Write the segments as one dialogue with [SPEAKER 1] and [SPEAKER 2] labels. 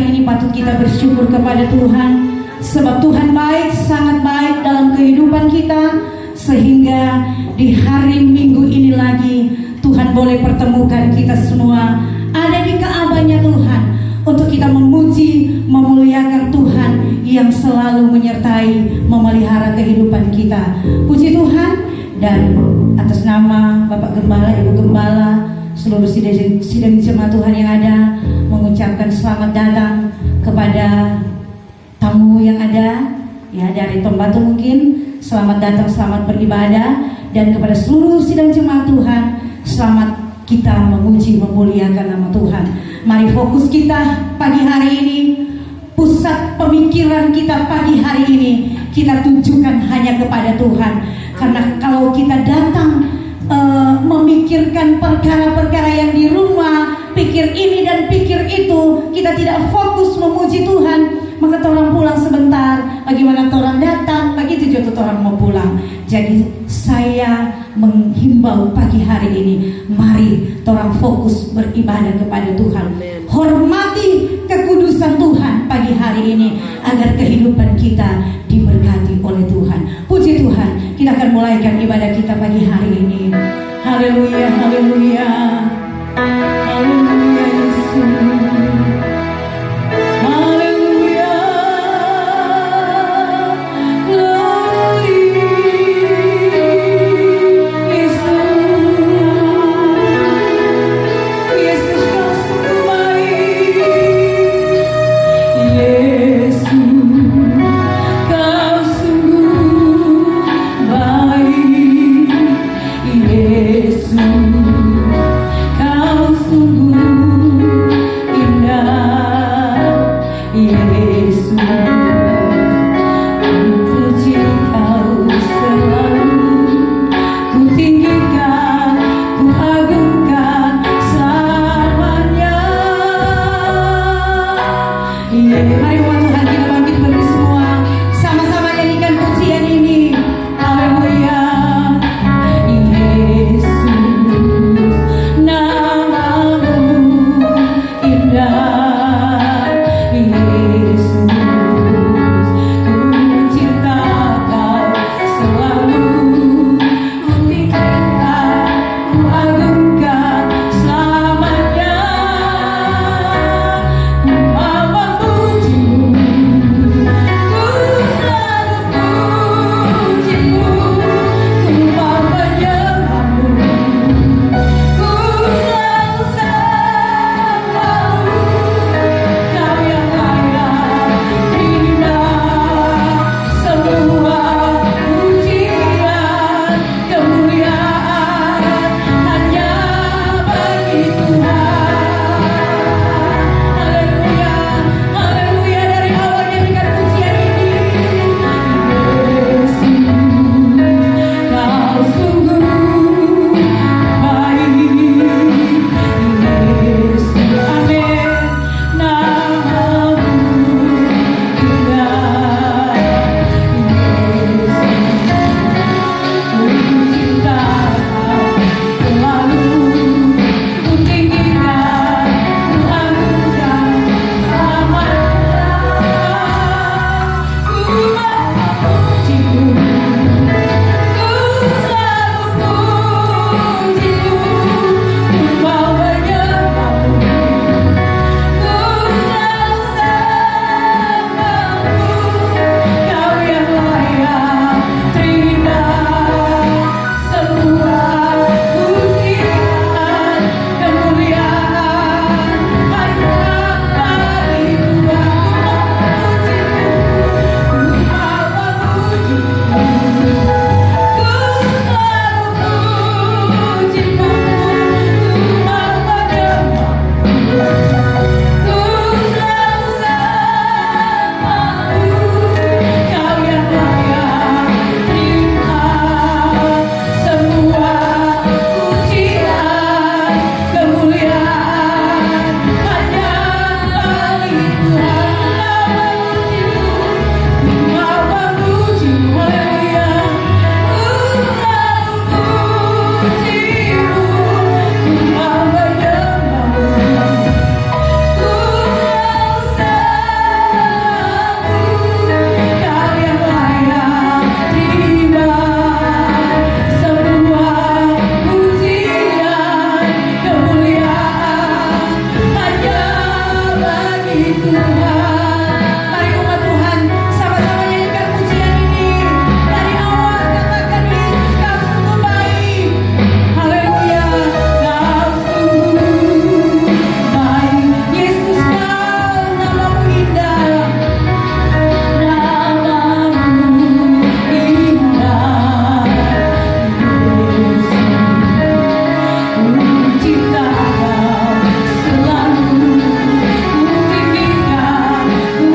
[SPEAKER 1] hari ini patut kita bersyukur kepada Tuhan, sebab Tuhan baik, sangat baik dalam kehidupan kita, sehingga di hari Minggu ini lagi Tuhan boleh pertemukan kita semua ada di Ka'bahnya Tuhan, untuk kita memuji, memuliakan Tuhan yang selalu menyertai, memelihara kehidupan kita. Puji Tuhan. Dan atas nama Bapak Gembala, Ibu Gembala, seluruh sidang jemaat Tuhan yang ada, mengucapkan selamat datang kepada tamu yang ada, ya, dari Tombatu mungkin. Selamat datang, selamat beribadah. Dan kepada seluruh sidang jemaat Tuhan, selamat kita memuji, memuliakan nama Tuhan. Mari fokus kita pagi hari ini, pusat pemikiran kita pagi hari ini, kita tunjukkan hanya kepada Tuhan. Karena kalau kita datang memikirkan perkara-perkara yang di rumah, pikir ini dan pikir itu, kita tidak fokus memuji Tuhan, maka orang pulang sebentar, bagaimana orang datang, begitu juga orang mau pulang. Jadi saya menghimbau pagi hari ini, mari orang fokus beribadah kepada Tuhan. Hormati kekudusan Tuhan pagi hari ini, agar kehidupan kita diberkati oleh Tuhan. Puji Tuhan, kita akan mulaikan ibadah kita pagi hari ini. Haleluya, haleluya, haleluya Yesus.
[SPEAKER 2] Kau sungguh
[SPEAKER 1] Cinta kau selalu ku tinggikan, ku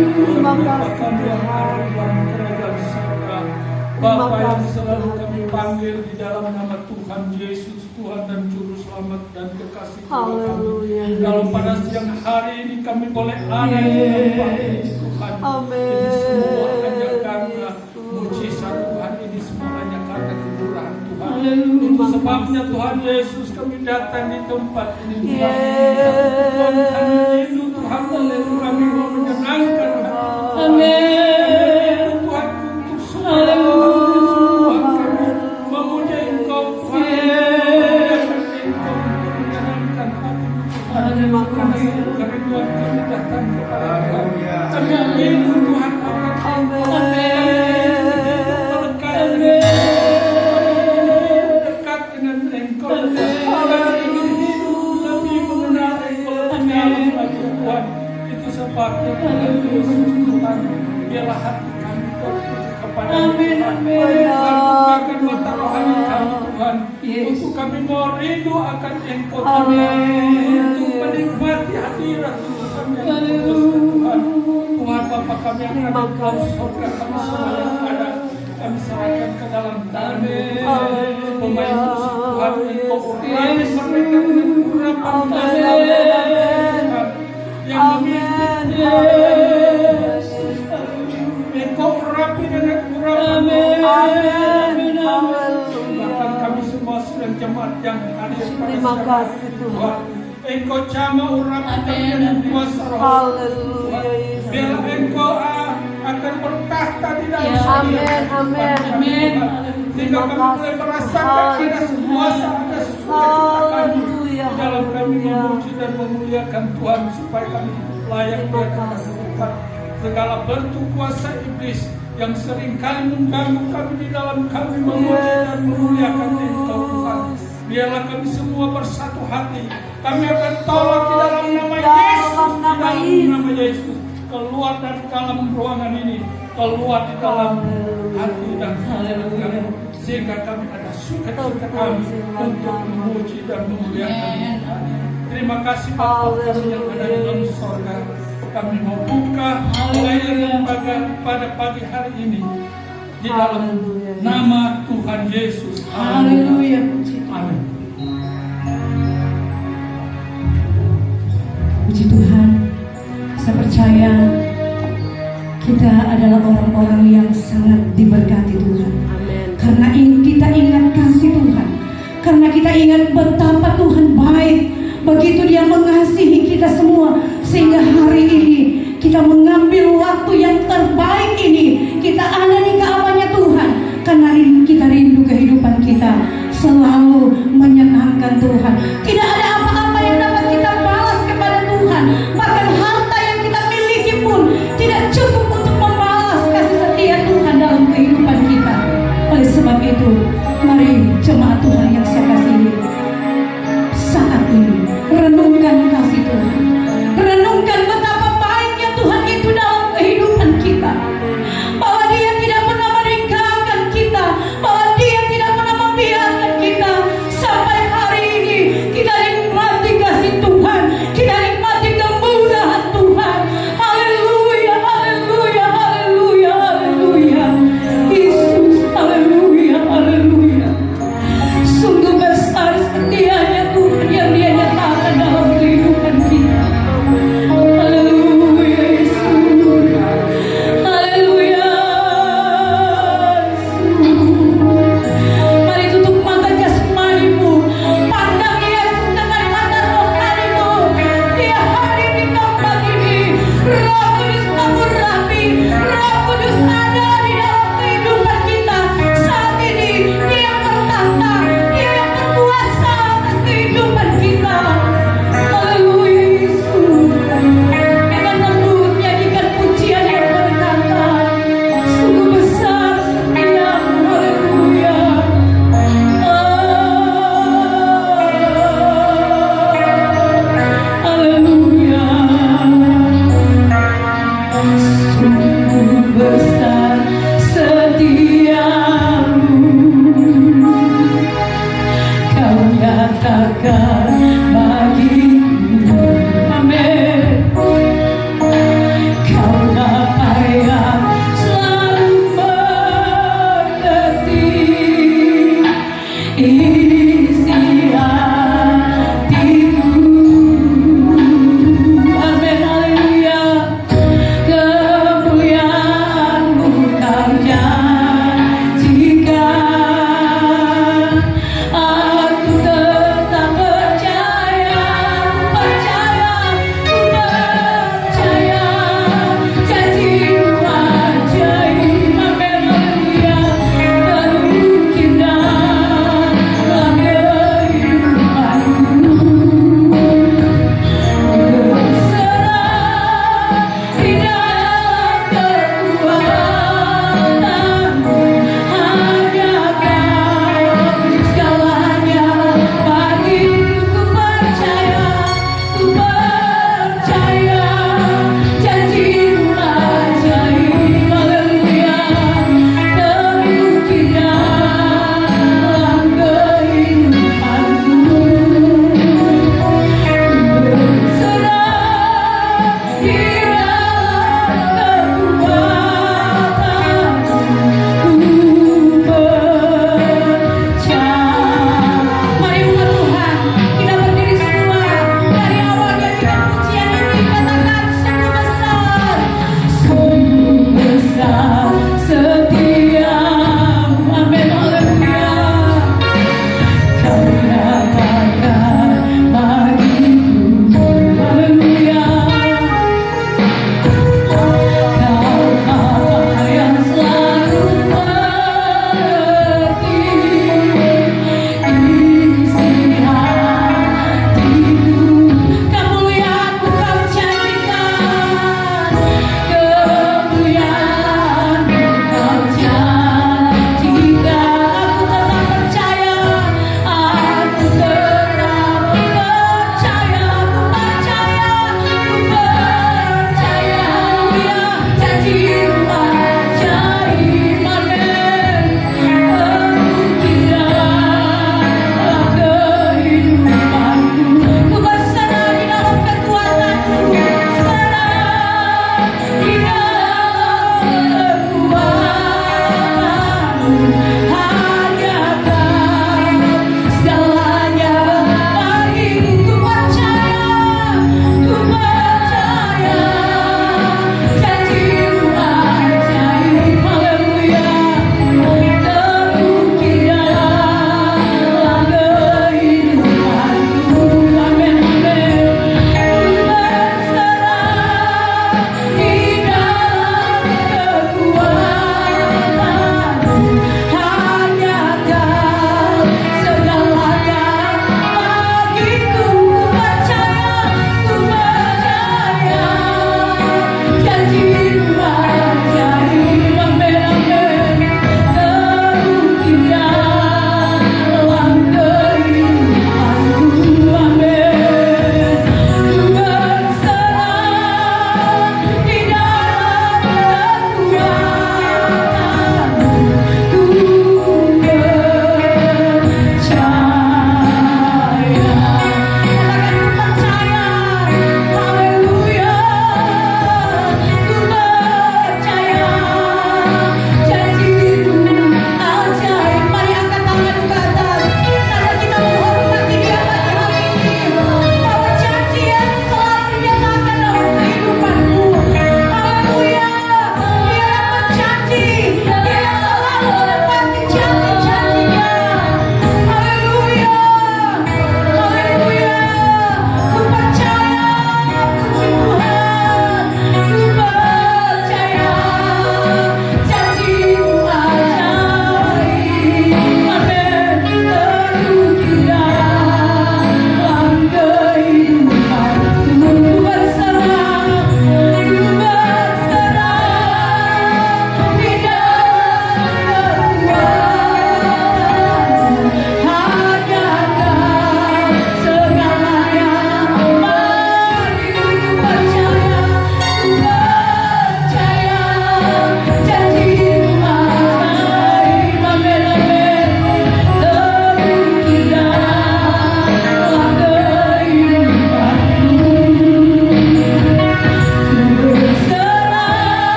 [SPEAKER 2] Terima kasih Tuhan.
[SPEAKER 3] Bapa yang selalu kami panggil di dalam nama Tuhan Yesus, Tuhan dan Juru Selamat dan kekasih kami. Kalau pada siang hari ini kami boleh ada di tempat ini Tuhan, ini semua hanya karena mujizat Tuhan, ini semua hanya karena kemurahan Tuhan. Itu sebabnya Tuhan Yesus kami datang di tempat ini Tuhan. Tuhan kami rindu Tuhan, kami mau menyenangkan hati. Amin. Tuhan untuk semua.
[SPEAKER 2] Terima kasih.
[SPEAKER 3] Kerinduan kami datang kepada Tuhan. Kami rindu Tuhan akan dekat dengan Engkau. Kami ingin lebih mengenal Engkau lebih dalam lagi Tuhan. Itu sebabnya Tuhan Yesus Tuhan, biarlah hati kami tertuju kepada Tuhan. Bukakan mata rohani kami Tuhan, untuk kami mau rindu akan Engkau Tuhan. Menikmati hadirat Tuhan yang kudus Tuhan. Tuhan Bapa kami yang ada di dalam surga, kami semua yang ada, kami serahkan ke dalam tangan pemain musik Tuhan. Engkau urapi mereka dengan urapan Tuhan yang memimpin Tuhan. Engkau urapi dengan urapan Tuhan. Bahkan kami semua sedang jemaat yang hadir pada
[SPEAKER 2] Terima kasih Tuhan.
[SPEAKER 3] Engkau jama urapi kami dengan kuasa roh. Biar Engkau akan bertahta di dalam
[SPEAKER 2] Amin, amin.
[SPEAKER 3] Sehingga kami boleh merasakan ada kuasa, ada sukacita kami di dalam kami memuji dan memuliakan Tuhan, supaya kami layak di hadapan Tuhan. Segala bentuk kuasa iblis yang seringkali mengganggu kami di dalam kami memuji dan memuliakan Engkau Tuhan. Biarlah kami semua bersatu hati. Kami akan tolak di dalam nama Yesus, di dalam nama Yesus. Keluar dari dalam ruangan ini, keluar di dalam hati dan pikiran kami, sehingga kami ada sukacita kami untuk memuji dan memuliakan Tuhan. Terima kasih Bapa kami yang ada di dalam surga. Kami mau buka layar lembaga pada pagi hari ini di dalam nama Tuhan Yesus.
[SPEAKER 1] Haleluya.
[SPEAKER 3] Amin.
[SPEAKER 1] Puji Tuhan, saya percaya kita adalah orang-orang yang sangat diberkati Tuhan. Karena kita ingat kasih Tuhan, karena kita ingat betapa Tuhan baik, begitu Dia mengasihi kita semua, sehingga hari ini kita mengambil waktu yang terbaik ini, kita ada di kamarnya Tuhan, karena kita rindu kehidupan kita selalu menyenangkan Tuhan. Tidak ada apa-apa yang dapat kita balas kepada Tuhan, bahkan harta yang kita miliki pun tidak cukup untuk membalas kasih setia Tuhan dalam kehidupan kita. Oleh sebab itu, mari jemaat Tuhan yang saya kasihi, saat ini renungkan kasih Tuhan, renungkan betapa baiknya Tuhan itu dalam kehidupan kita, bahwa Dia tidak pernah meninggalkan kita, bahwa Dia tidak pernah membiarkan kita sampai hari ini kita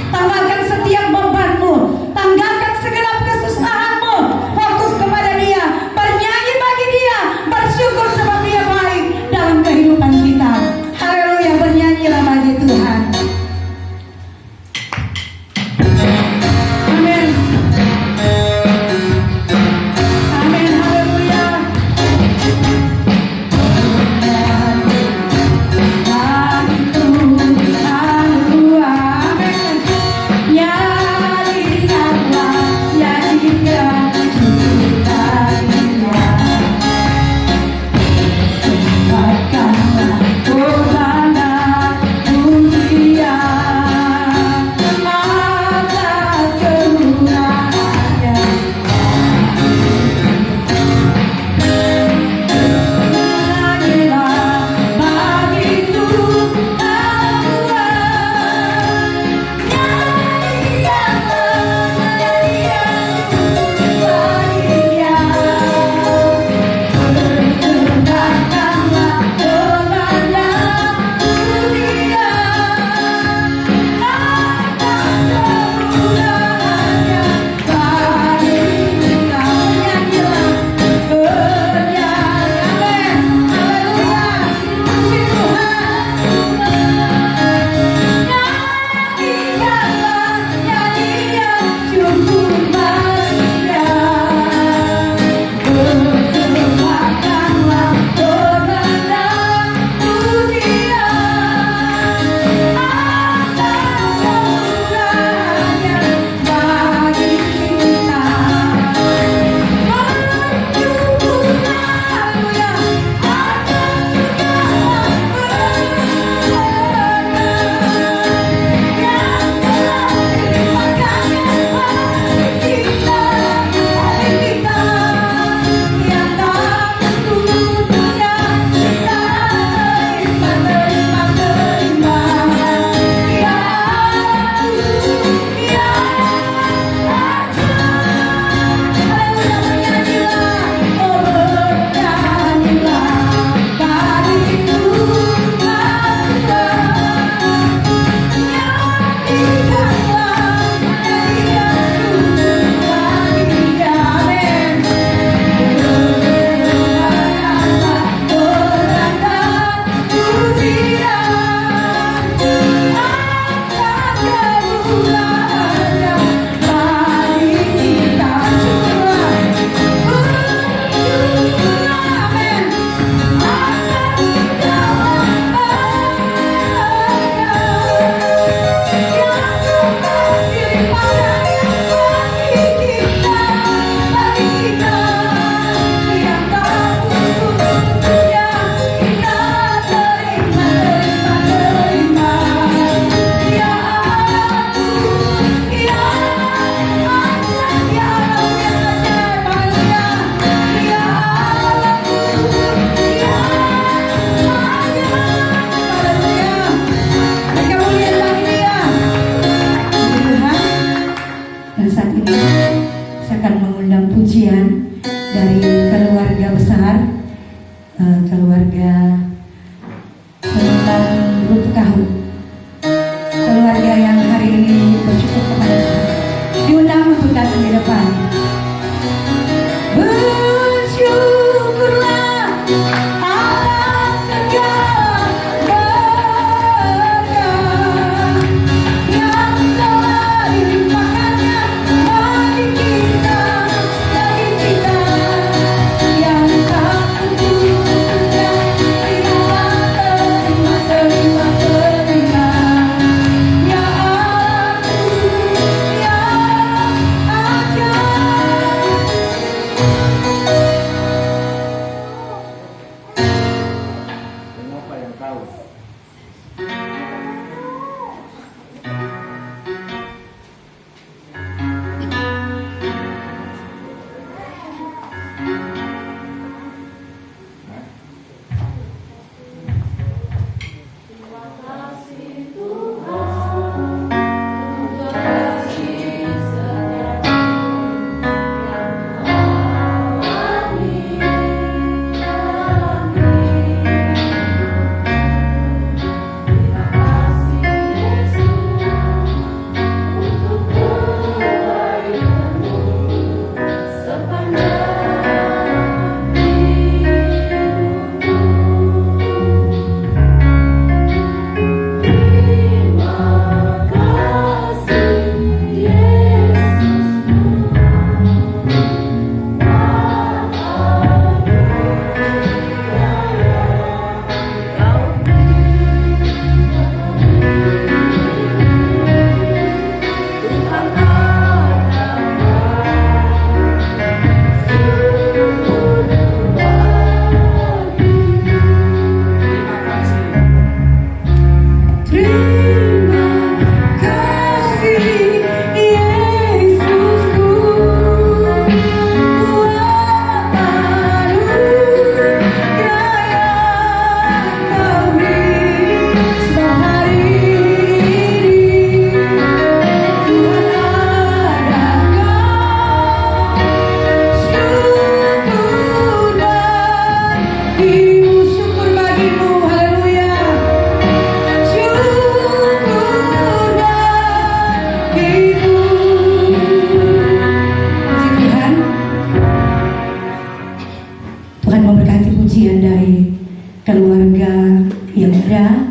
[SPEAKER 1] tambahkan setiap bebanmu, tanggalkan segenap kesusahanmu, fokus kepada Dia, bernyanyi bagi Dia, bersyukur sebab Dia baik dalam kehidupan kita. Haleluya, bernyanyilah bagi Tuhan. Amin. Amin, haleluya. Haleluya. Amin. yang ada,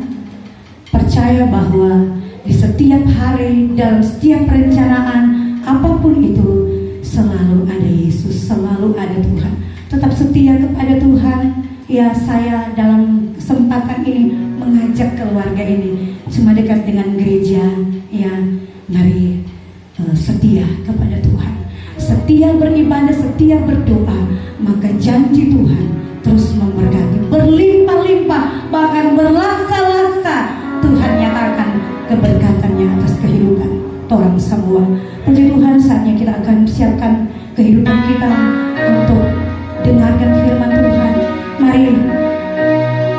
[SPEAKER 1] percaya bahwa di setiap hari, dalam setiap perencanaan apapun itu, selalu ada Yesus, selalu ada Tuhan. Tetap setia kepada Tuhan. Ya, saya dalam kesempatan ini mengajak keluarga ini cuma dekat dengan gereja. Ya, mari setia kepada Tuhan, setia beribadah, setia berdoa, maka janji Tuhan terus memberkati, berlimpah-limpah, bahkan berlaksa-laksa. Tuhan nyatakan keberkatannya atas kehidupan orang semua. Puji Tuhan, saatnya kita akan siapkan kehidupan kita untuk dengarkan firman Tuhan. Mari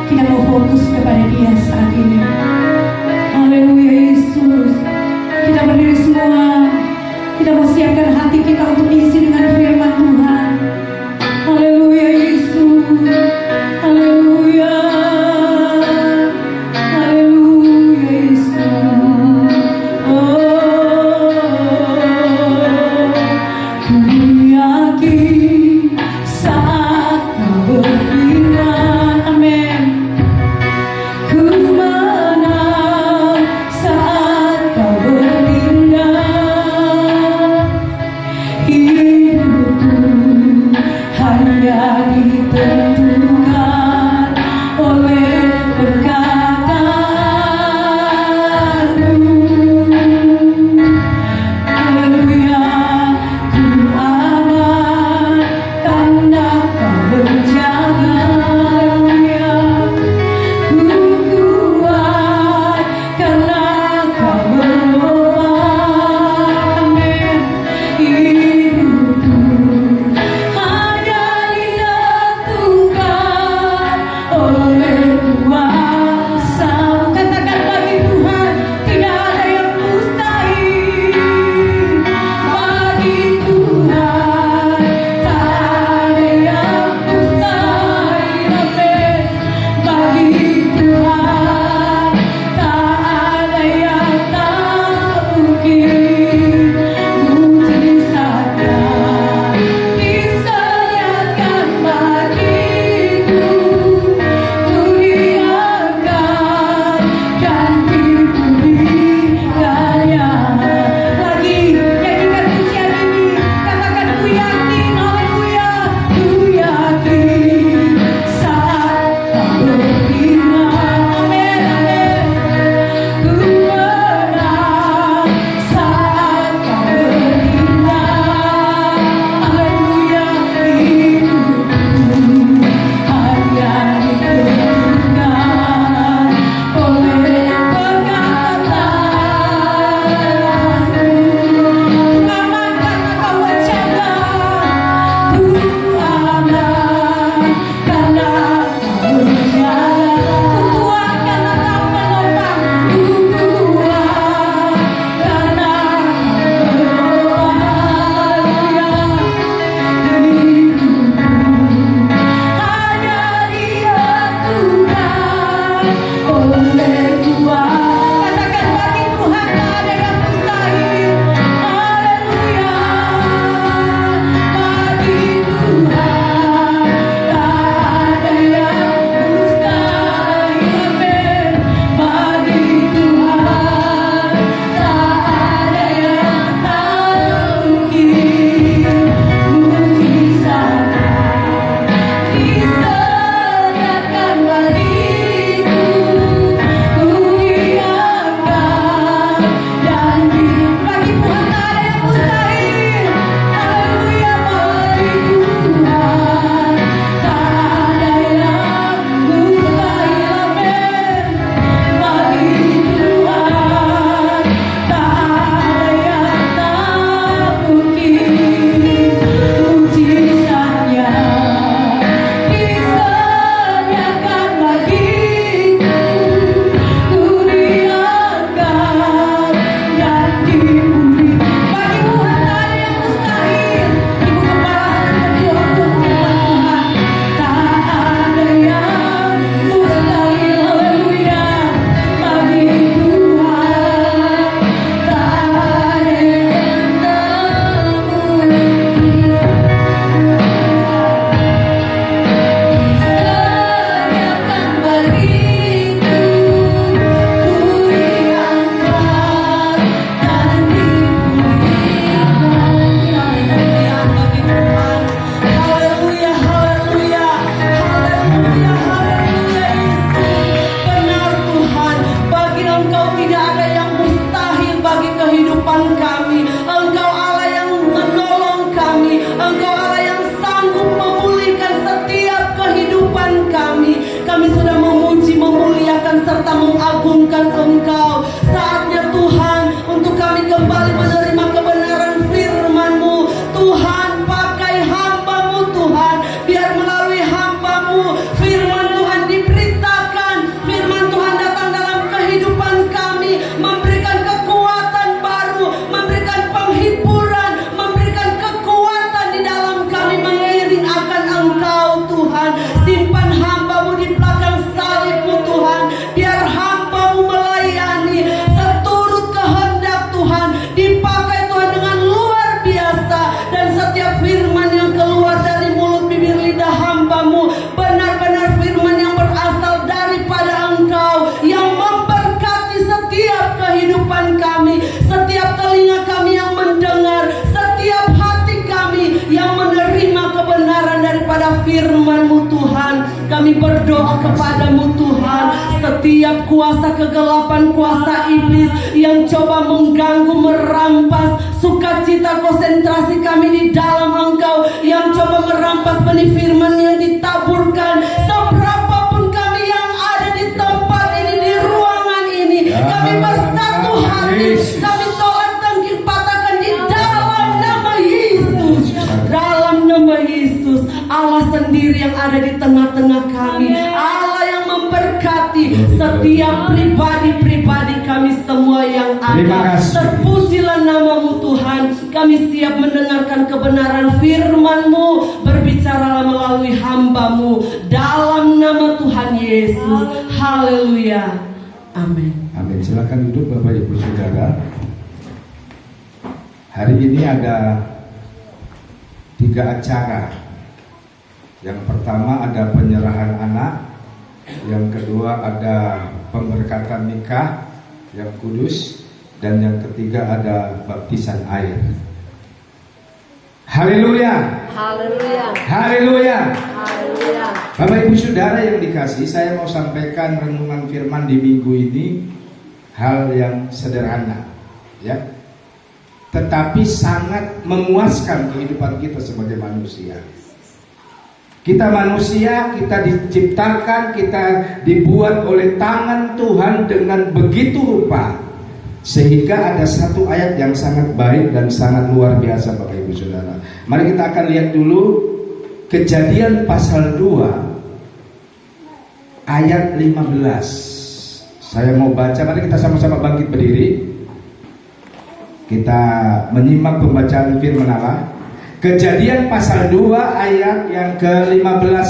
[SPEAKER 1] kita mau fokus kepada Dia saat ini. Haleluya Yesus. Kita berdiri semua. Kita mau siapkan hati kita untuk diisi dengan firman Tuhan. Haleluya Yesus. Haleluya. Haleluya Yesus. Oh, ku yakin saat Kau berfirman, amin, ku menang saat Kau bertindak. Hidupku
[SPEAKER 2] Tuhan kami. Engkau Allah yang menolong kami. Engkau Allah yang sanggup memulihkan setiap kehidupan kami. Kami sudah memuji, memuliakan serta mengagungkan Engkau. Saatnya Tuhan untuk kami kembali menerima kebenaran firman-Mu. Tuhan, pakai hamba-Mu Tuhan, biar melalui hamba-Mu firman Tuhan diberitakan, firman Tuhan datang dalam kehidupan kami, memberikan kekuatan baru, memberikan penghiburan, memberikan kekuatan di dalam kami mengiring akan Engkau Tuhan. Simpan hamba-Mu di belakang salib-Mu Tuhan, biar hamba-Mu melayani seturut kehendak Tuhan, dipakai Tuhan dengan luar biasa. Dan setiap firman yang keluar dari mulut bibir lidah hamba-Mu benar-benar firman yang berasal daripada Engkau, yang memberkati setiap kehidupan kami, setiap telinga kami yang mendengar, setiap hati kami yang menerima kebenaran daripada firman-Mu Tuhan. Kami berdoa kepada-Mu Tuhan, setiap kuasa kegelapan, kuasa iblis yang coba mengganggu, merampas sukacita konsentrasi kami di dalam Engkau, yang coba merampas benih firman yang ditaburkan, seberapapun kami yang ada di tempat ini, di ruangan ini, kami bersatu hati, kami tolak tangkir patahkan di dalam nama Yesus. Dalam nama Yesus, Allah sendiri yang ada di tengah-tengah kami, Allah yang memberkati setiap pribadi-pribadi kami semua yang ada. Terpujilah nama-Mu Tuhan. Kami siap mendengarkan kebenaran firman-Mu, berbicaralah melalui hamba-Mu dalam nama Tuhan Yesus. Haleluya. Amin.
[SPEAKER 4] Amin. Silakan duduk Bapak Ibu Saudara. Hari ini ada 3 acara. Yang pertama ada penyerahan anak, yang kedua ada pemberkatan nikah yang kudus, dan yang ketiga ada baptisan air. Haleluya.
[SPEAKER 2] Haleluya.
[SPEAKER 4] Haleluya.
[SPEAKER 2] Haleluya.
[SPEAKER 4] Bapak Ibu Saudara yang dikasihi, saya mau sampaikan renungan firman di minggu ini, hal yang sederhana, ya, tetapi sangat memuaskan kehidupan kita sebagai manusia. Kita manusia, kita diciptakan, kita dibuat oleh tangan Tuhan dengan begitu rupa, sehingga ada satu ayat yang sangat baik dan sangat luar biasa Bapak Ibu Saudara. Mari kita akan lihat dulu Kejadian pasal 2 ayat 15. Saya mau baca, mari kita sama-sama bangkit berdiri. Kita menyimak pembacaan firman Allah. Kejadian pasal 2 ayat yang ke-15.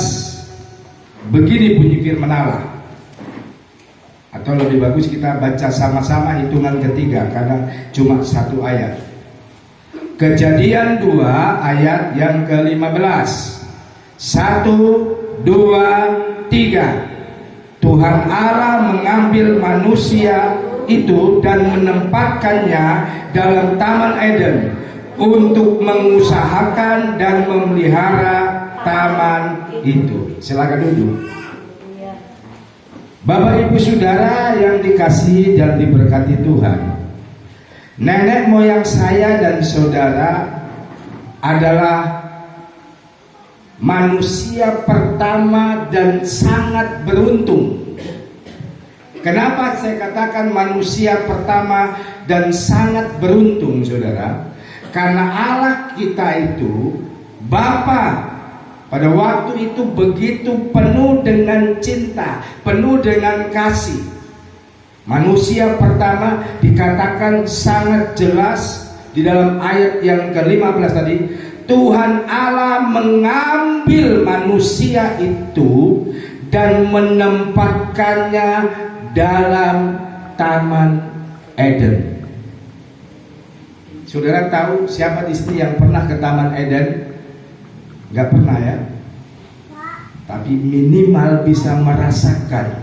[SPEAKER 4] Begini bunyi firman Allah. Atau lebih bagus kita baca sama-sama hitungan ketiga, karena cuma 1 ayat. Kejadian 2 ayat yang ke-15. 1, 2, 3. Tuhan Allah mengambil manusia itu dan menempatkannya dalam Taman Eden untuk mengusahakan dan memelihara taman itu. Silakan duduk. Bapak Ibu Saudara yang dikasihi dan diberkati Tuhan, nenek moyang saya dan saudara adalah manusia pertama dan sangat beruntung. Kenapa saya katakan manusia pertama dan sangat beruntung, saudara? Karena Allah kita itu, Bapa, pada waktu itu begitu penuh dengan cinta, penuh dengan kasih. Manusia pertama dikatakan sangat jelas di dalam ayat yang ke-15 tadi. Tuhan Allah mengambil manusia itu dan menempatkannya dalam Taman Eden. Saudara tahu siapa di sini yang pernah ke Taman Eden? Gak pernah ya? Tapi minimal bisa merasakan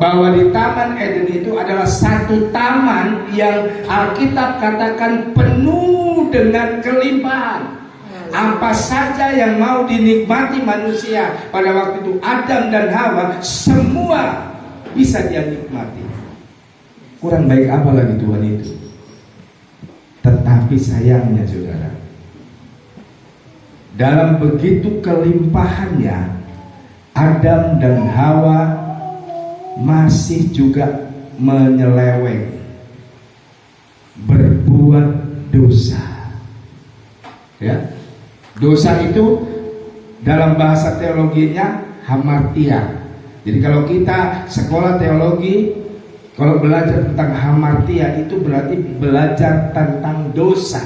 [SPEAKER 4] bahwa di Taman Eden itu adalah satu taman yang Alkitab katakan penuh dengan kelimpahan. Apa saja yang mau dinikmati manusia pada waktu itu, Adam dan Hawa, semua bisa dia nikmati. Kurang baik apa lagi Tuhan itu? Tapi sayangnya saudara, dalam begitu kelimpahannya, Adam dan Hawa masih juga menyeleweng, berbuat dosa. Ya, dosa itu dalam bahasa teologinya hamartia. Jadi kalau kita sekolah teologi, kalau belajar tentang hamartia itu berarti belajar tentang dosa.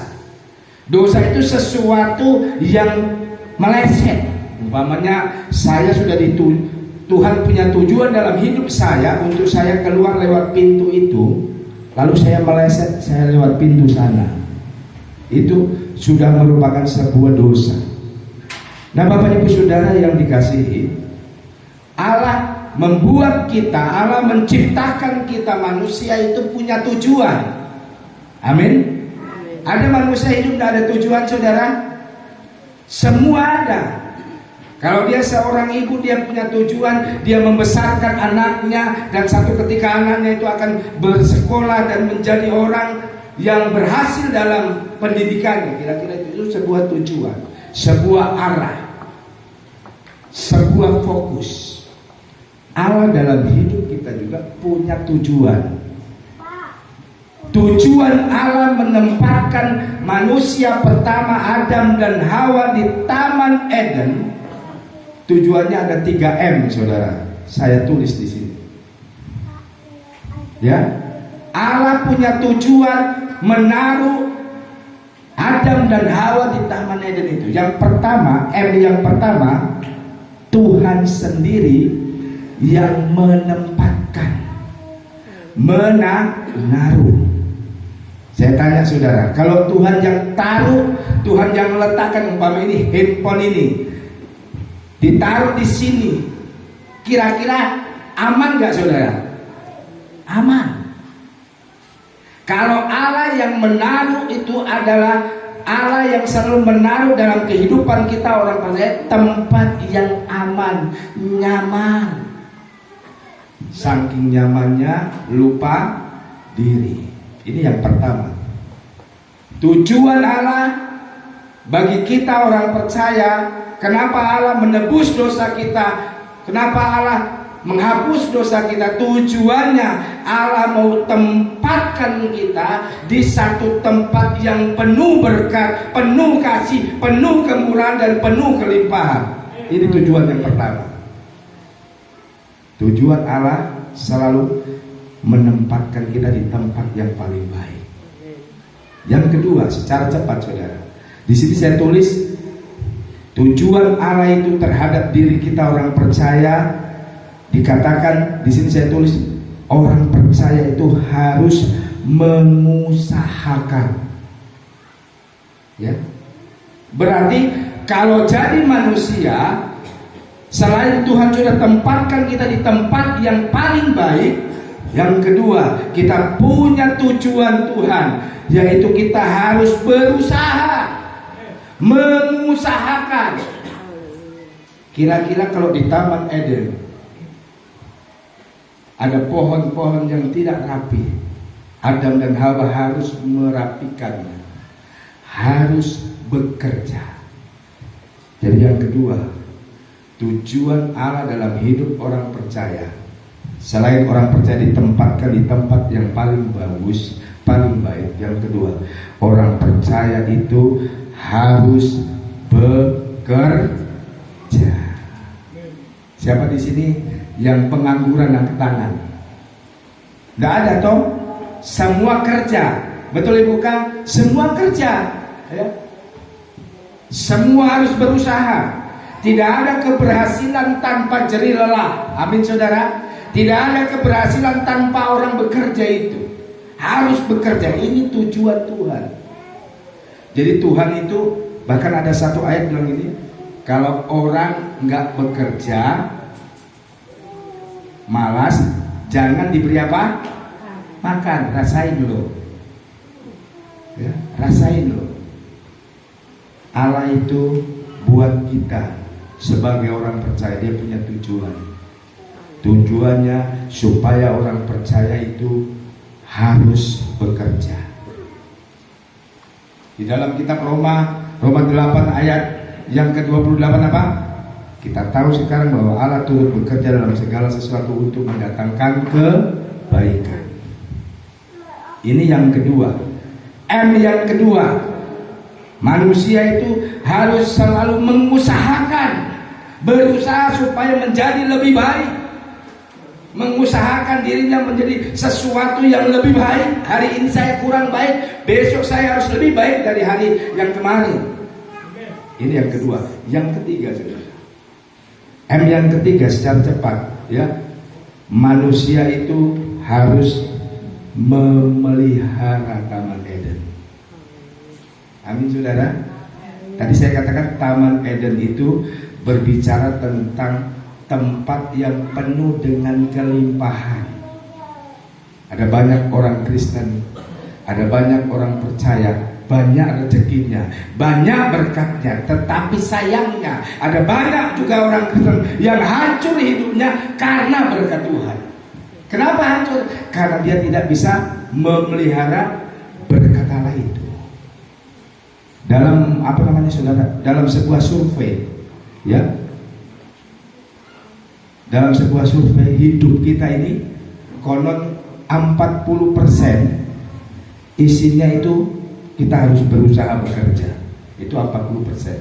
[SPEAKER 4] Dosa itu sesuatu yang meleset. Umpamanya saya sudah Tuhan punya tujuan dalam hidup saya untuk saya keluar lewat pintu itu, lalu saya meleset, saya lewat pintu sana. Itu sudah merupakan sebuah dosa. Nah, Bapak Ibu Saudara yang dikasihi, Allah membuat kita, Allah menciptakan kita manusia itu punya tujuan. Amin. Ada manusia hidup tidak ada tujuan, saudara? Semua ada. Kalau dia seorang ibu, dia punya tujuan, dia membesarkan anaknya, dan satu ketika anaknya itu akan bersekolah dan menjadi orang yang berhasil dalam pendidikannya. Kira-kira itu sebuah tujuan, sebuah arah, sebuah fokus. Allah dalam hidup kita juga punya tujuan. Tujuan Allah menempatkan manusia pertama Adam dan Hawa di Taman Eden. Tujuannya ada 3M, saudara. Saya tulis di sini. Ya, Allah punya tujuan menaruh Adam dan Hawa di Taman Eden itu. Yang pertama, yang pertama, Tuhan sendiri yang menempatkan, menaruh. Saya tanya saudara, kalau Tuhan yang taruh, Tuhan yang meletakkan, umpama ini handphone ini ditaruh di sini, kira-kira aman gak saudara? Aman. Kalau Allah yang menaruh itu adalah Allah yang selalu menaruh dalam kehidupan kita orang percaya tempat yang aman, nyaman. Saking nyamannya lupa diri. Ini yang pertama. Tujuan Allah bagi kita orang percaya, kenapa Allah menebus dosa kita, kenapa Allah menghapus dosa kita, tujuannya Allah mau tempatkan kita di satu tempat yang penuh berkat, penuh kasih, penuh kemurahan dan penuh kelimpahan. Ini tujuan yang pertama. Tujuan Allah selalu menempatkan kita di tempat yang paling baik. Yang kedua, secara cepat saudara, di sini saya tulis tujuan Allah itu terhadap diri kita orang percaya. Dikatakan di sini saya tulis orang percaya itu harus mengusahakan. Ya, berarti kalau jadi manusia, selain Tuhan sudah tempatkan kita di tempat yang paling baik, yang kedua, kita punya tujuan Tuhan, yaitu kita harus berusaha, mengusahakan. Kira-kira kalau di Taman Eden ada pohon-pohon yang tidak rapi, Adam dan Hawa harus merapikannya, harus bekerja. Jadi yang kedua, tujuan Allah dalam hidup orang percaya, selain orang percaya ditempatkan di tempat yang paling bagus, paling baik. Yang kedua, orang percaya itu harus bekerja. Siapa di sini yang pengangguran angkat tangan? Tidak ada toh? Semua kerja. Betul Ibu Kang? Semua kerja. Ya? Semua harus berusaha. Tidak ada keberhasilan tanpa jerih lelah. Amin saudara. Tidak ada keberhasilan tanpa orang bekerja itu. Harus bekerja. Ini tujuan Tuhan. Jadi Tuhan itu, bahkan ada satu ayat bilang ini, kalau orang nggak bekerja, malas, jangan diberi apa? Makan. Rasain dulu. Ya, rasain dulu. Allah itu buat kita sebagai orang percaya, dia punya tujuan. Tujuannya supaya orang percaya itu harus bekerja. Di dalam kitab Roma 8 ayat yang ke-28 apa? Kita tahu sekarang bahwa Allah turut bekerja dalam segala sesuatu untuk mendatangkan kebaikan. Ini yang kedua. M yang kedua, manusia itu harus selalu mengusahakan, berusaha supaya menjadi lebih baik, mengusahakan dirinya menjadi sesuatu yang lebih baik. Hari ini saya kurang baik, besok saya harus lebih baik dari hari yang kemarin. Ini yang kedua. Yang ketiga, saudara, M yang ketiga secara cepat, ya, manusia itu harus memelihara Taman Eden. Amin, saudara. Tadi saya katakan Taman Eden itu berbicara tentang tempat yang penuh dengan kelimpahan. Ada banyak orang Kristen, ada banyak orang percaya, banyak rezekinya, banyak berkatnya. Tetapi sayangnya ada banyak juga orang Kristen yang hancur hidupnya karena berkat Tuhan. Kenapa hancur? Karena dia tidak bisa memelihara berkat Allah itu. Dalam apa namanya, saudara? Dalam sebuah survei, ya, dalam sebuah survei, hidup kita ini konon 40% isinya itu kita harus berusaha bekerja. Itu 40%.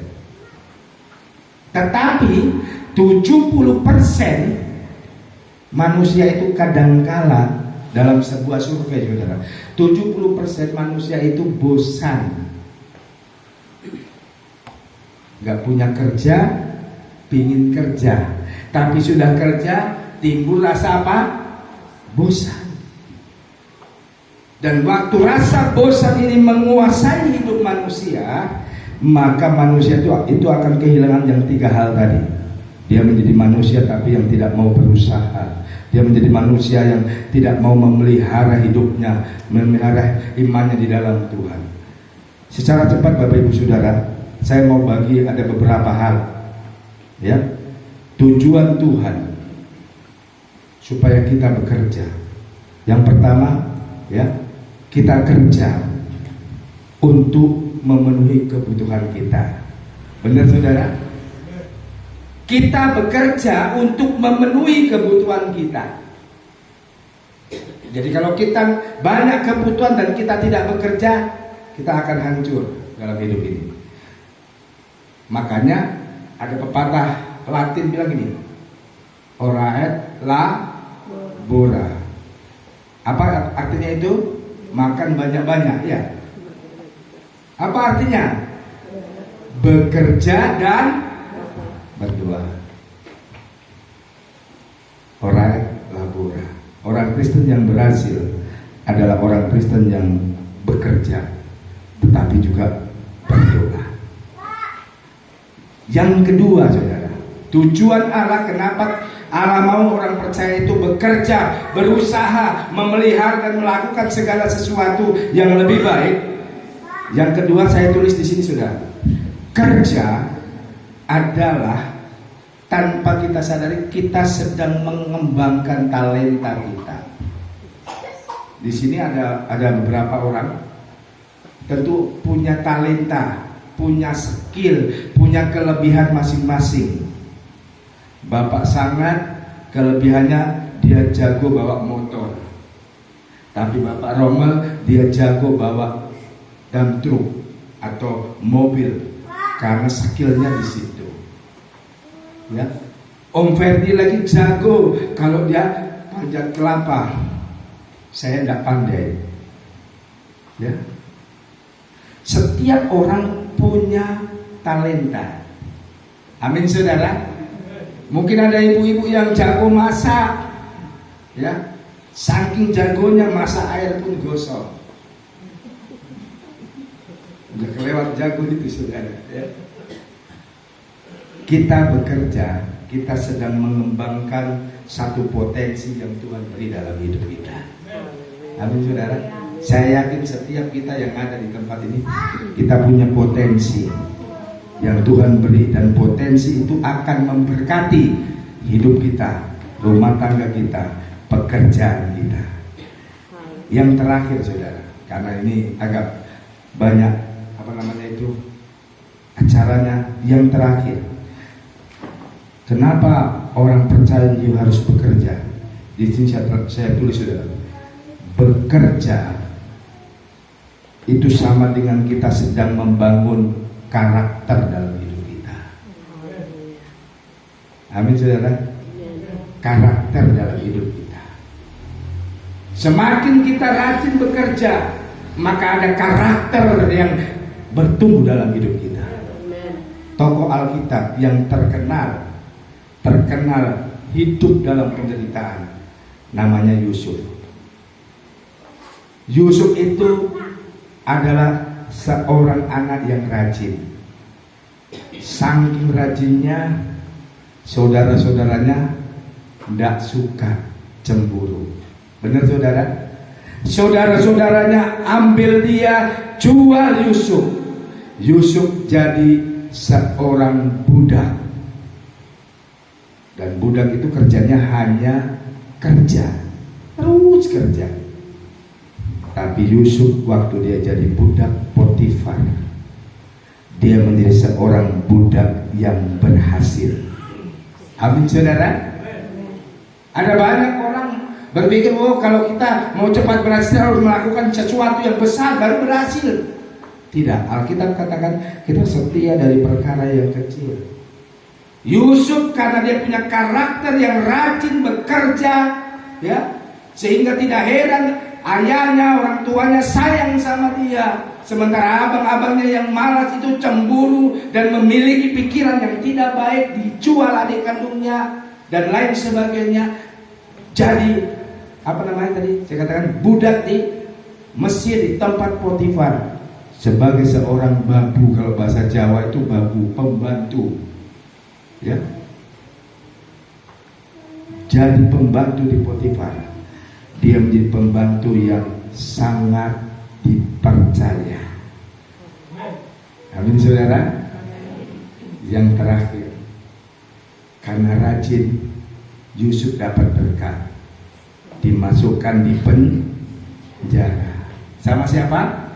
[SPEAKER 4] Tetapi 70% manusia itu kadangkala, dalam sebuah survei, saudara, 70% manusia itu bosan, gak punya kerja, pingin kerja, tapi sudah kerja timbul rasa apa? Bosan. Dan waktu rasa bosan ini menguasai hidup manusia, maka manusia itu akan kehilangan yang 3 hal tadi. Dia menjadi manusia tapi yang tidak mau berusaha. Dia menjadi manusia yang tidak mau memelihara hidupnya, memelihara imannya di dalam Tuhan. Secara cepat Bapak Ibu Saudara, saya mau bagi ada beberapa hal, ya, tujuan Tuhan supaya kita bekerja. Yang pertama, ya, kita kerja untuk memenuhi kebutuhan kita. Benar, saudara? Kita bekerja untuk memenuhi kebutuhan kita. Jadi kalau kita banyak kebutuhan dan kita tidak bekerja, kita akan hancur dalam hidup ini. Makanya ada pepatah Latin bilang gini, ora et labora. Apa artinya itu? Makan banyak-banyak, ya. Apa artinya? Bekerja dan berdoa. Ora et labora. Orang Kristen yang berhasil adalah orang Kristen yang bekerja tetapi juga berdoa. Yang kedua, saudara, tujuan Allah, kenapa Allah mau orang percaya itu bekerja, berusaha, memelihara dan melakukan segala sesuatu yang lebih baik. Yang kedua saya tulis di sini, saudara. Kerja adalah tanpa kita sadari kita sedang mengembangkan talenta kita. Di sini ada beberapa orang tentu punya talenta, punya skill, punya kelebihan masing-masing. Bapak Sangat kelebihannya dia jago bawa motor, tapi Bapak Rommel dia jago bawa dump truck atau mobil karena skillnya di situ. Ya, Om Ferdi lagi jago kalau dia panjat kelapa, saya tidak pandai. Ya, setiap orang punya talenta. Amin, saudara. Mungkin ada ibu-ibu yang jago masak, ya, saking jagonya masak air pun gosong. Udah kelewat jago itu, saudara. Ya. Kita bekerja, kita sedang mengembangkan satu potensi yang Tuhan beri dalam hidup kita. Amin, saudara. Saya yakin setiap kita yang ada di tempat ini, kita punya potensi yang Tuhan beri, dan potensi itu akan memberkati hidup kita, rumah tangga kita, pekerjaan kita. Yang terakhir, saudara, karena ini agak banyak acaranya yang terakhir. Kenapa orang percaya itu harus bekerja? Di sini saya tulis, saudara, bekerja itu sama dengan kita sedang membangun karakter dalam hidup kita. Amin, saudara. Karakter dalam hidup kita. Semakin kita rajin bekerja, maka ada karakter yang bertumbuh dalam hidup kita. Tokoh Alkitab yang terkenal hidup dalam penderitaan, namanya Yusuf. Yusuf itu adalah seorang anak yang rajin. Saking rajinnya, saudara-saudaranya tidak suka cemburu. Benar, saudara? Saudara-saudaranya ambil dia, jual Yusuf. Yusuf jadi seorang budak. Dan budak itu kerjanya hanya kerja, terus kerja. Tapi Yusuf waktu dia jadi budak Potifar, dia menjadi seorang budak yang berhasil. Amin, saudara. Ada banyak orang berpikir, oh kalau kita mau cepat berhasil harus melakukan sesuatu yang besar baru berhasil. Tidak, Alkitab katakan kita setia dari perkara yang kecil. Yusuf karena dia punya karakter yang rajin bekerja, ya, sehingga tidak heran ayahnya, orang tuanya sayang sama dia. Sementara abang-abangnya yang malas itu cemburu dan memiliki pikiran yang tidak baik, dijual adik kandungnya dan lain sebagainya. Jadi saya katakan budak di Mesir, di tempat Potifar, sebagai seorang babu. Kalau bahasa Jawa itu babu, pembantu, ya. Jadi pembantu di Potifar, dia menjadi pembantu yang sangat dipercaya. Amin, saudara. Yang terakhir, karena rajin, Yusuf dapat berkat, dimasukkan di penjara. Sama siapa?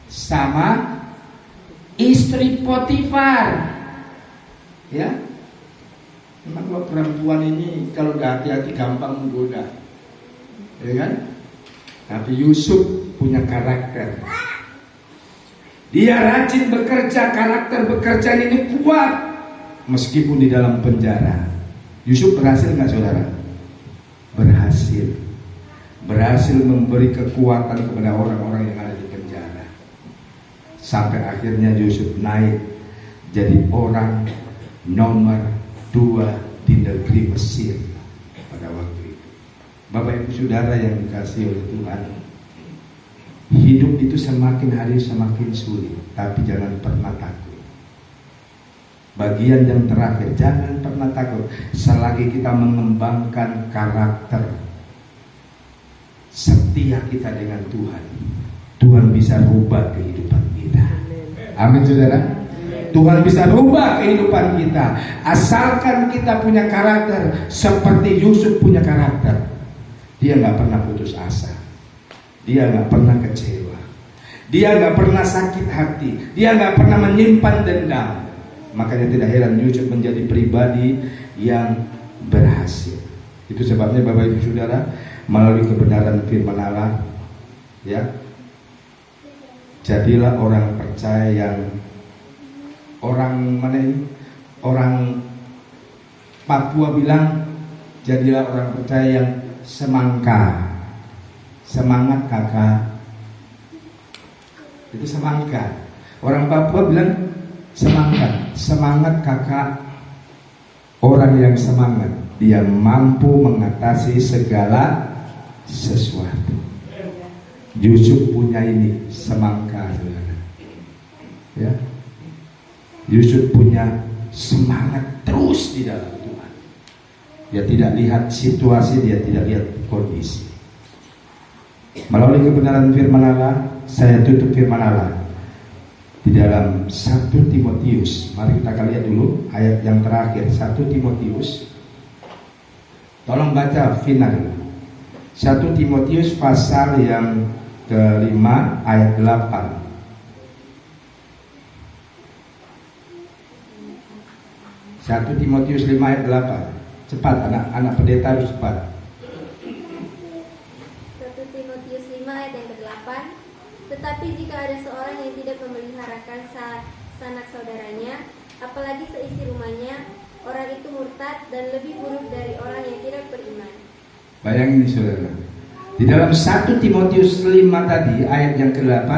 [SPEAKER 4] Sama istri Potifar, ya. Memang kalau perempuan ini kalau udah hati-hati gampang menggoda, ya kan? Tapi Yusuf punya karakter. Dia rajin bekerja, karakter bekerja ini kuat meskipun di dalam penjara. Yusuf berhasil nggak, saudara? Berhasil. Berhasil memberi kekuatan kepada orang-orang yang ada di penjara. Sampai akhirnya Yusuf naik jadi orang nomor 2 di negeri Mesir pada waktu itu. Bapak Ibu Saudara yang dikasihi oleh Tuhan, hidup itu semakin hari semakin sulit, tapi jangan pernah takut. Bagian yang terakhir, jangan pernah takut. Selagi kita mengembangkan karakter setia kita dengan Tuhan, Tuhan bisa rubah kehidupan kita. Amin, saudara. Tuhan bisa rubah kehidupan kita, asalkan kita punya karakter seperti Yusuf punya karakter. Dia nggak pernah putus asa, dia nggak pernah kecewa, dia nggak pernah sakit hati, dia nggak pernah menyimpan dendam. Makanya tidak heran Yusuf menjadi pribadi yang berhasil. Itu sebabnya Bapak Ibu Saudara, melalui kebenaran firman Allah, ya, jadilah orang percaya yang orang Papua bilang, jadilah orang percaya yang semangka. Semangat kakak, itu semangka. Orang Papua bilang semangat kakak. Orang yang semangat, dia mampu mengatasi segala sesuatu. Yusuf punya ini, semangka, saudara, ya. Yusuf punya semangat terus di dalam Tuhan. Dia tidak lihat situasi, dia tidak lihat kondisi. Melalui kebenaran firman Allah, saya tutup firman Allah di dalam 1 Timotius. Mari kita lihat dulu ayat yang terakhir, 1 Timotius. Tolong baca final. 1 Timotius pasal yang kelima ayat 8. 1 Timotius 5 ayat 8. Cepat, anak pendeta harus cepat.
[SPEAKER 5] 1 Timotius 5 ayat yang ke-8. Tetapi jika ada seorang yang tidak memeliharakan sanak saudaranya, apalagi seisi rumahnya, orang itu murtad dan lebih buruk dari orang yang tidak beriman.
[SPEAKER 4] Bayangin nih saudara, di dalam 1 Timotius 5 tadi ayat yang ke-8,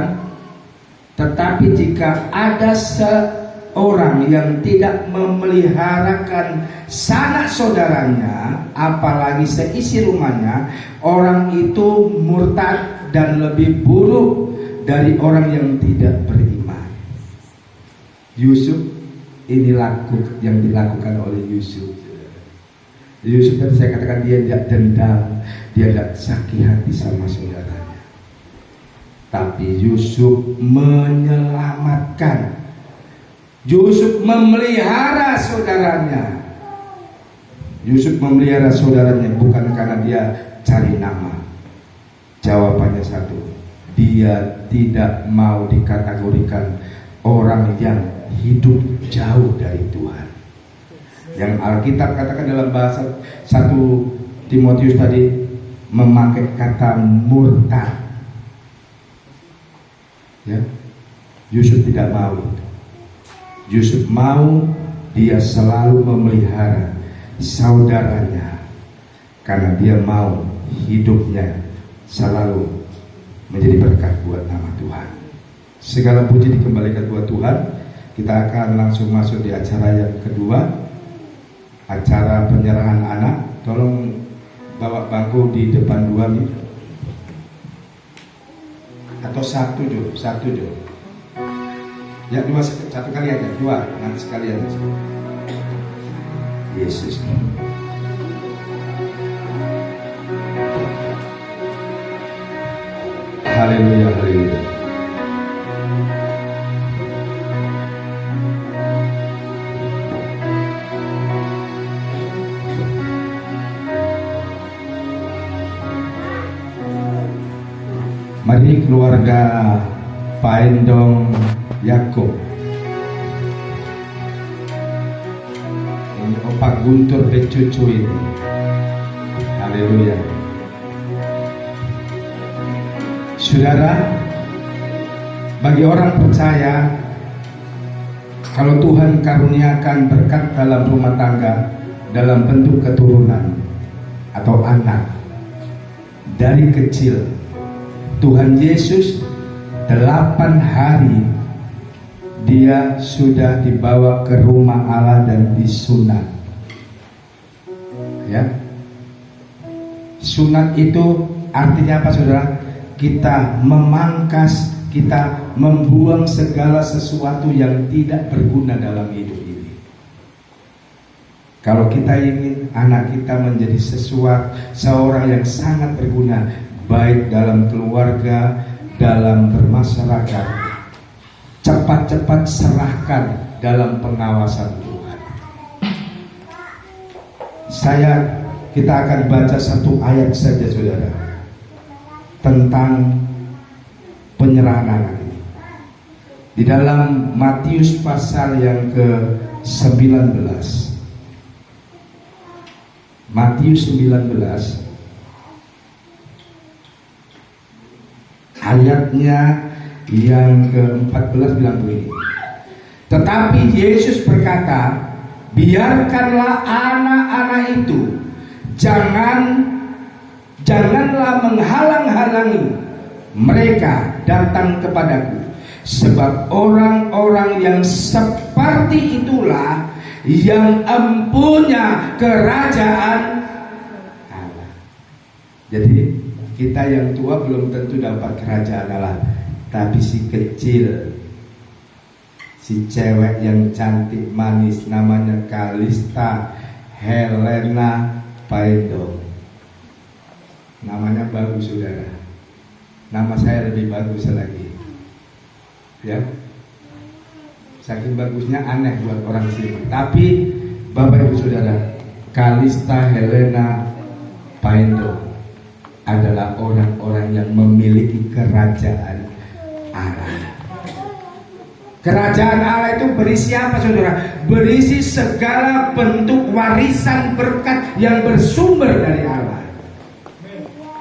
[SPEAKER 4] tetapi jika ada seorang yang tidak memeliharakan sanak saudaranya, apalagi seisi rumahnya, orang itu murtad dan lebih buruk dari orang yang tidak beriman. Yusuf, ini yang dilakukan oleh Yusuf. Yusuf tadi saya katakan dia tidak dendam, dia tidak sakit hati sama saudaranya. Tapi Yusuf menyelamatkan. Yusuf memelihara saudaranya. Yusuf memelihara saudaranya bukan karena dia cari nama. Jawabannya satu, dia tidak mau dikategorikan orang yang hidup jauh dari Tuhan. Yang Alkitab katakan dalam bahasa 1 Timotius tadi memakai kata murtad. Ya, Yusuf tidak mau. Yusuf mau dia selalu memelihara saudaranya karena dia mau hidupnya selalu menjadi berkat buat nama Tuhan. Segala puji dikembalikan buat Tuhan. Kita akan langsung masuk di acara yang kedua, acara penyerahan anak. Tolong bawa bangku di depan 2 nih. Atau satu Jo. Ya 2, satu kali aja, 2 nanti sekali aja. Yesus. Haleluya, haleluya. Mari keluarga Paendong Yakub, ini Opak Guntur Becucu ini. Haleluya. Saudara, bagi orang percaya, kalau Tuhan karuniakan berkat dalam rumah tangga dalam bentuk keturunan atau anak, dari kecil Tuhan Yesus 8 hari dia sudah dibawa ke rumah Allah dan disunat. Ya, sunat itu artinya apa saudara? Kita memangkas, kita membuang segala sesuatu yang tidak berguna dalam hidup ini. Kalau kita ingin anak kita menjadi seorang yang sangat berguna, baik dalam keluarga, dalam bermasyarakat, cepat-cepat serahkan dalam pengawasan Tuhan. Kita akan baca satu ayat saja saudara, tentang penyerahan anak ini. Di dalam Matius pasal yang ke-19. Matius 19 ayatnya yang ke-14 bilang begini. Tetapi Yesus berkata, biarkanlah anak-anak itu, janganlah menghalang-halangi mereka datang kepadaku, sebab orang-orang yang seperti itulah yang empunya kerajaan Allah. Jadi kita yang tua belum tentu dapat kerajaan Allah, tapi si kecil, si cewek yang cantik manis namanya Kalista Helena Paendong, namanya bagus saudara. Nama saya lebih bagus lagi, ya. Saking bagusnya aneh buat orang sini. Tapi Bapak Ibu Saudara, Kalista Helena Paendong adalah orang-orang yang memiliki kerajaan Allah. Kerajaan Allah itu berisi apa, saudara? Berisi segala bentuk warisan berkat yang bersumber dari Allah.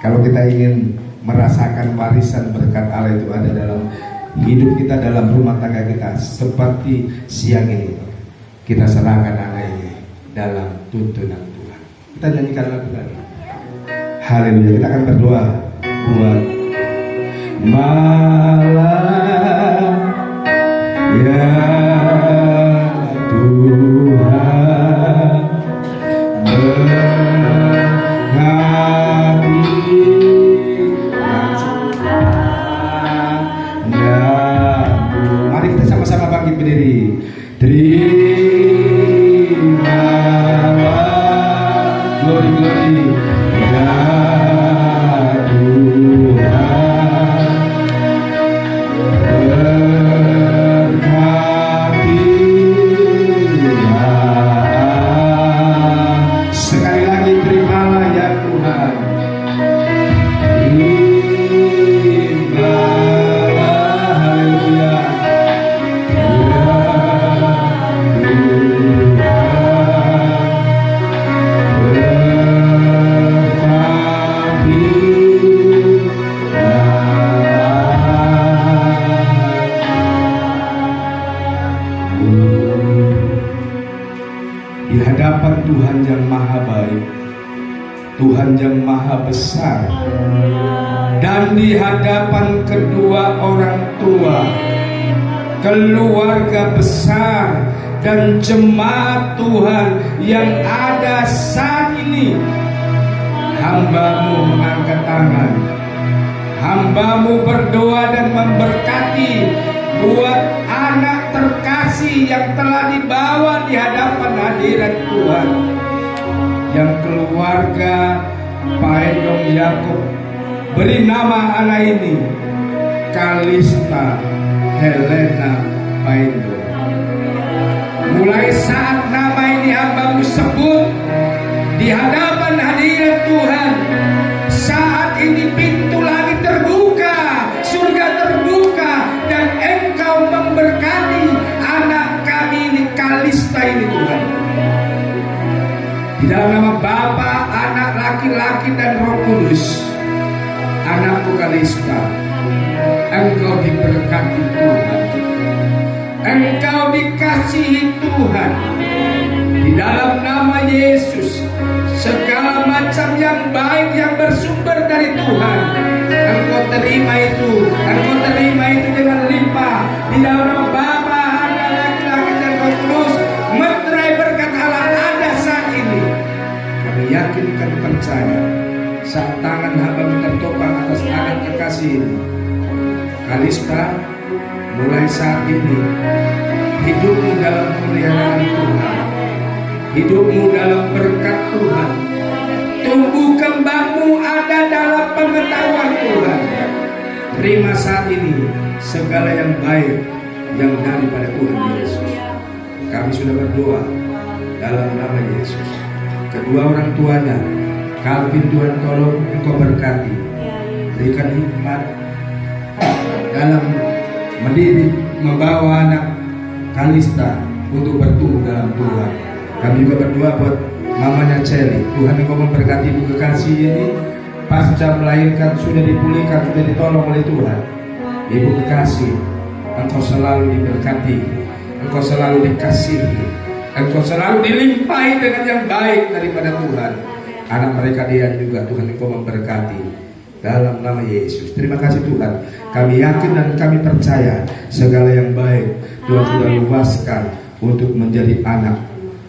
[SPEAKER 4] Kalau kita ingin merasakan warisan berkat Allah itu ada dalam hidup kita, dalam rumah tangga kita, seperti siang ini kita serahkan anak ini dalam tuntunan Tuhan. Kita nyanyikan lagu lagi. Haleluya. Kita akan berdoa buat malam ya Tuhan, berkati anakmu. Mari kita sama-sama bangkit berdiri. Terimalah glory glory ya Tuhan. Sekali lagi terimalah ya Tuhan. Terimalah, haleluya. Di hadapan Tuhan yang maha baik, Tuhan yang maha besar, dan di hadapan kedua orang tua, keluarga besar, dan jemaat Tuhan yang ada saat ini, hamba-Mu mengangkat tangan, hamba-Mu berdoa dan memberkati buat anak terkasih yang telah dibawa di hadapan hadirat Tuhan, yang keluarga Pak Endong Yakob beri nama anak ini Kalista Helena Paindo. Mulai saat nama ini hamba-Mu sebut di hadapan hadirat Tuhan, saat ini pintu langit terbuka, surga terbuka, dan Engkau memberkati anak kami ini Kalista ini Tuhan. Di dalam nama Bapa, Anak, laki-laki, dan Roh Kudus, anakku Kalista, engkau diberkati Tuhan, engkau dikasihi Tuhan. Di dalam nama Yesus, segala macam yang baik yang bersumber dari Tuhan, engkau terima itu dengan limpah. Di dalam nama Bapa, Anak, laki-laki, dan Roh Kudus, meterai berkat Allah ada saat ini. Kami yakin, kami percaya, saat tangan hamba-Mu tertopang atas anak kekasih ini, Kalista, mulai saat ini hidupmu dalam pemeliharaan Tuhan, hidupmu dalam berkat Tuhan, tumbuh kembangmu ada dalam pengetahuan Tuhan. Terima saat ini segala yang baik yang daripada Tuhan Yesus. Kami sudah berdoa dalam nama Yesus. Kedua orang tuanya, Calvin, Tuhan tolong Engkau berkati, berikan hikmat dalam mendidik, membawa anak Kalista untuk bertumbuh dalam Tuhan. Kami juga berdoa buat mamanya Celi, Tuhan Engkau memberkati ibu kekasih ini, pasca melahirkan sudah dipulihkan, sudah ditolong oleh Tuhan. Ibu kekasih, Engkau selalu diberkati, Engkau selalu dikasihi, Engkau selalu dilimpahi dengan yang baik daripada Tuhan. Anak mereka dia juga Tuhan Engkau memberkati dalam nama Yesus. Terima kasih Tuhan. Kami yakin dan kami percaya segala yang baik Tuhan sudah luaskan untuk menjadi anak,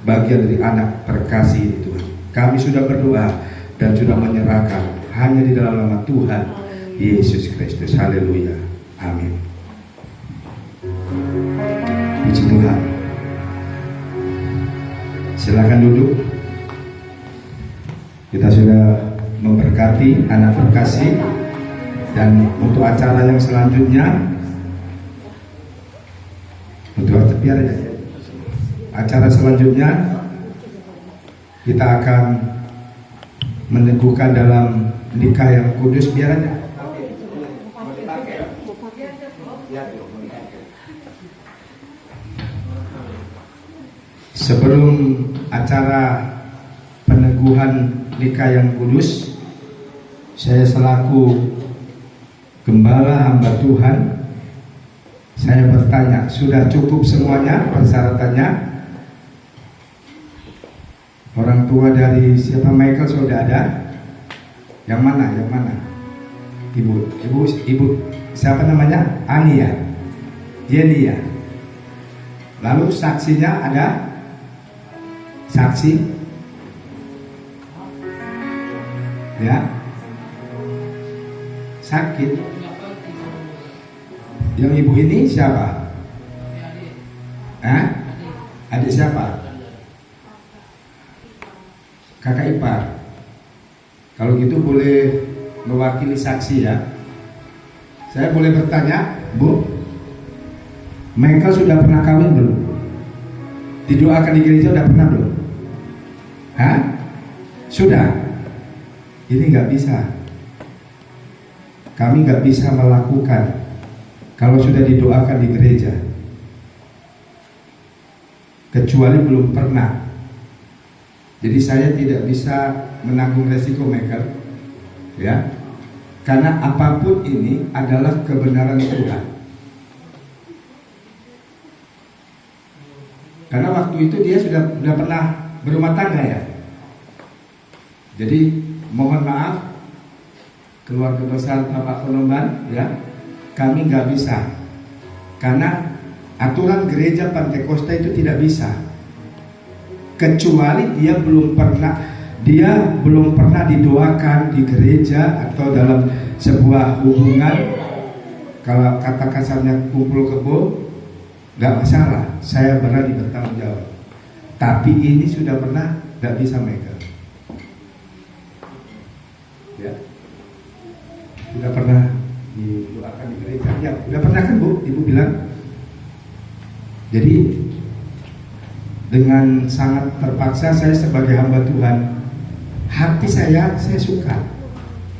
[SPEAKER 4] bagian dari anak terkasih ini Tuhan. Kami sudah berdoa dan sudah menyerahkan hanya di dalam nama Tuhan Yesus Kristus. Haleluya. Amin. Puji Tuhan. Silakan duduk. Kita sudah memberkati anak terkasih, dan untuk acara yang selanjutnya, acara selanjutnya kita akan meneguhkan dalam nikah yang kudus, biar aja. Sebelum acara peneguhan nikah yang kudus, saya selaku gembala hamba Tuhan, saya bertanya, sudah cukup semuanya persyaratannya? Orang tua dari siapa, Michael, sudah ada? Yang mana? Yang mana? Ibu siapa namanya? Ani ya? Jenny ya? Lalu saksinya ada? Saksi? Ya? Sakit? Yang ibu ini siapa? Adik siapa? Kakak ipar. Kalau gitu boleh mewakili saksi ya. Saya boleh bertanya, Bu, Michael sudah pernah kawin belum? Didoakan di gereja sudah pernah belum? Sudah? Ini nggak bisa. Kami nggak bisa melakukan kalau sudah didoakan di gereja, kecuali belum pernah. Jadi saya tidak bisa menanggung resiko Michael, ya, karena apapun ini adalah kebenaran Tuhan. Karena waktu itu dia sudah pernah berumah tangga ya. Jadi mohon maaf keluarga besar Bapak Penomban, ya, kami nggak bisa, karena aturan gereja Pantekosta itu tidak bisa, kecuali dia belum pernah didoakan di gereja atau dalam sebuah hubungan. Kalau kata kasarnya kumpul kebo, nggak masalah, saya berani bertanggung jawab. Tapi ini sudah pernah, nggak bisa Michael. Ya, sudah pernah didoakan di gereja. Ya, sudah pernah kan Bu? Ibu bilang. Jadi dengan sangat terpaksa saya sebagai hamba Tuhan, hati saya suka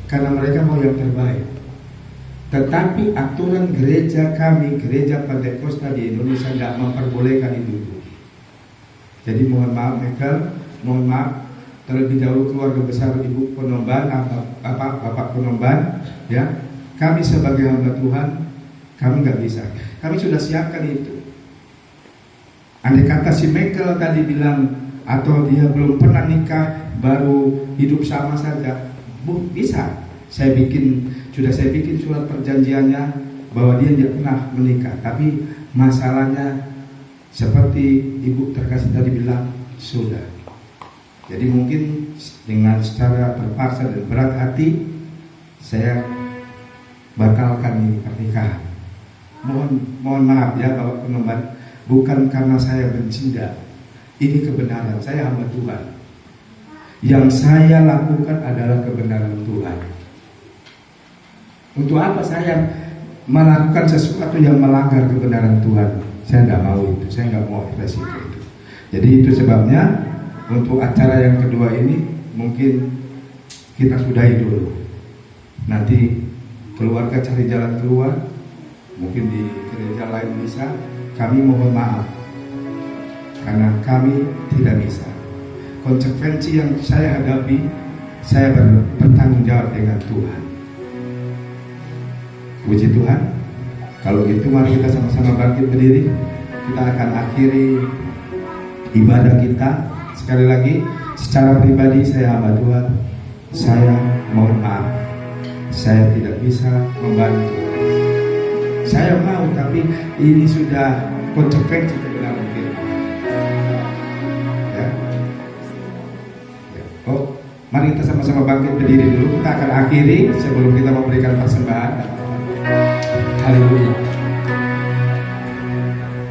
[SPEAKER 4] karena mereka mau yang terbaik. Tetapi aturan gereja kami, gereja Pantekosta di Indonesia tidak memperbolehkan itu. Jadi mohon maaf Michael, mohon maaf terlebih dahulu keluarga besar Ibu Penomban, Bapak Penomban, ya, kami sebagai hamba Tuhan, kami nggak bisa. Kami sudah siapkan itu. Andai kata si Michael tadi bilang, atau dia belum pernah nikah, baru hidup sama saja, Bu, bisa. Saya sudah saya bikin surat perjanjiannya bahwa dia tidak pernah menikah. Tapi masalahnya seperti Ibu terkasih tadi bilang, sudah. Jadi mungkin dengan secara terpaksa dan berat hati, saya batalkan ini pernikahan. Mohon maaf ya Bapak Penomban, bukan karena saya benci, ini kebenaran. Saya hamba Tuhan. Yang saya lakukan adalah kebenaran Tuhan. Untuk apa saya melakukan sesuatu yang melanggar kebenaran Tuhan? Saya tidak mau itu. Saya nggak mau resiko itu. Jadi itu sebabnya untuk acara yang kedua ini mungkin kita sudahi dulu. Nanti keluarga cari jalan keluar. Mungkin di gereja lain bisa. Kami mohon maaf karena kami tidak bisa. Konsekuensi yang saya hadapi, saya bertanggung jawab dengan Tuhan. Puji Tuhan. Kalau gitu mari kita sama-sama bangkit berdiri. Kita akan akhiri ibadah kita. Sekali lagi, secara pribadi saya hamba Tuhan, saya mohon maaf, saya tidak bisa membantu. Saya mau, tapi ini sudah konsekuensi kebenaran firman. Ya. Oh, mari kita sama-sama bangkit berdiri dulu. Kita akan akhiri sebelum kita memberikan persembahan. Haleluya.